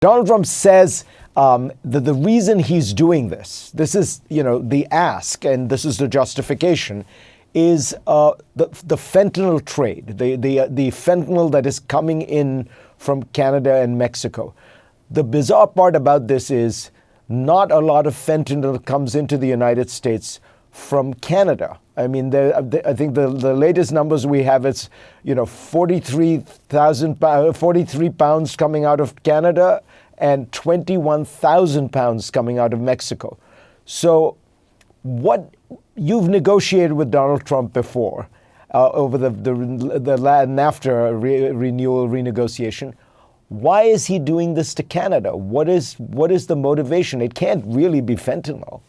Donald Trump says that the reason he's doing this is, the ask, and this is the justification, is the fentanyl trade, the fentanyl that is coming in from Canada and Mexico. The bizarre part about this is not a lot of fentanyl comes into the United States from Canada. I mean, I think the latest numbers we have, it's 43 pounds coming out of Canada and 21,000 pounds coming out of Mexico. So what you've negotiated with Donald Trump before over the NAFTA renewal renegotiation. Why is he doing this to Canada? What is the motivation? It can't really be fentanyl.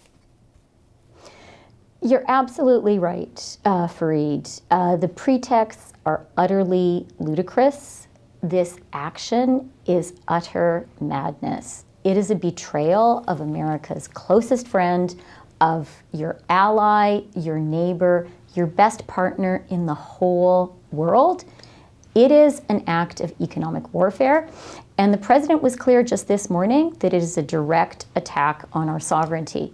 You're absolutely right, Fareed. The pretexts are utterly ludicrous. This action is utter madness. It is a betrayal of America's closest friend, of your ally, your neighbor, your best partner in the whole world. It is an act of economic warfare. And the president was clear just this morning that it is a direct attack on our sovereignty.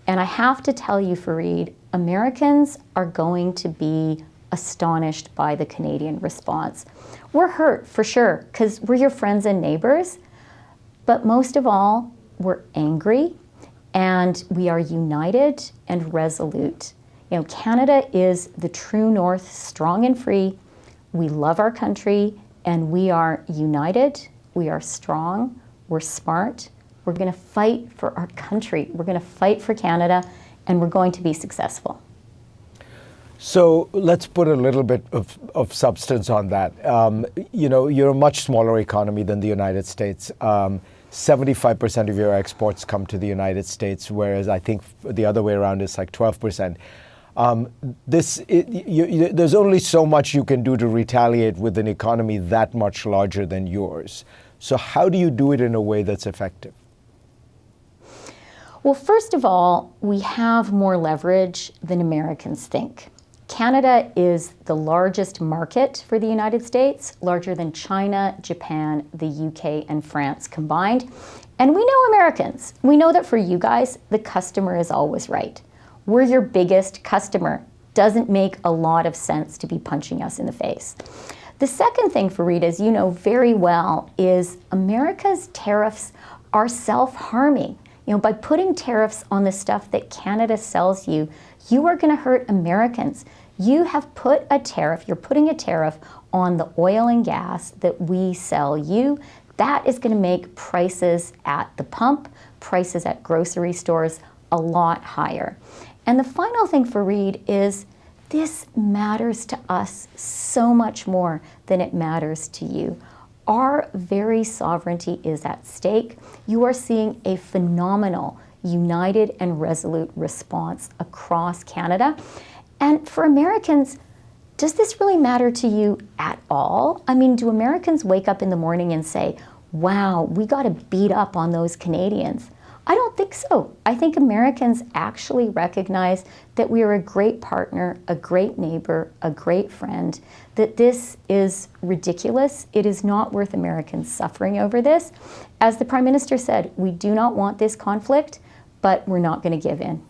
And I have to tell you, Fareed, Americans are going to be astonished by the Canadian response. We're hurt, for sure, because we're your friends and neighbors. But most of all, we're angry, and we are united and resolute. Canada is the true north, strong and free. We love our country, and we are united. We are strong. We're smart. We're going to fight for our country. We're going to fight for Canada, and we're going to be successful. So let's put a little bit of substance on that. You're a much smaller economy than the United States. 75% of your exports come to the United States, whereas I think the other way around is like 12%. There's only so much you can do to retaliate with an economy that much larger than yours. So how do you do it in a way that's effective? Well, first of all, we have more leverage than Americans think. Canada is the largest market for the United States, larger than China, Japan, the UK, and France combined. And we know Americans. We know that for you guys, the customer is always right. We're your biggest customer. Doesn't make a lot of sense to be punching us in the face. The second thing, Fareed, as you know very well, is America's tariffs are self-harming. By putting tariffs on the stuff that Canada sells you, you are going to hurt Americans. You have put a tariff, you're putting a tariff on the oil and gas that we sell you. That is going to make prices at the pump, prices at grocery stores a lot higher. And the final thing, Fareed, is this matters to us so much more than it matters to you. Our very sovereignty is at stake. You are seeing a phenomenal, united and resolute response across Canada. And for Americans, does this really matter to you at all? I mean, do Americans wake up in the morning and say, wow, we got to beat up on those Canadians? I don't think so. I think Americans actually recognize that we are a great partner, a great neighbor, a great friend, that this is ridiculous. It is not worth Americans suffering over this. As the Prime Minister said, we do not want this conflict, but we're not going to give in.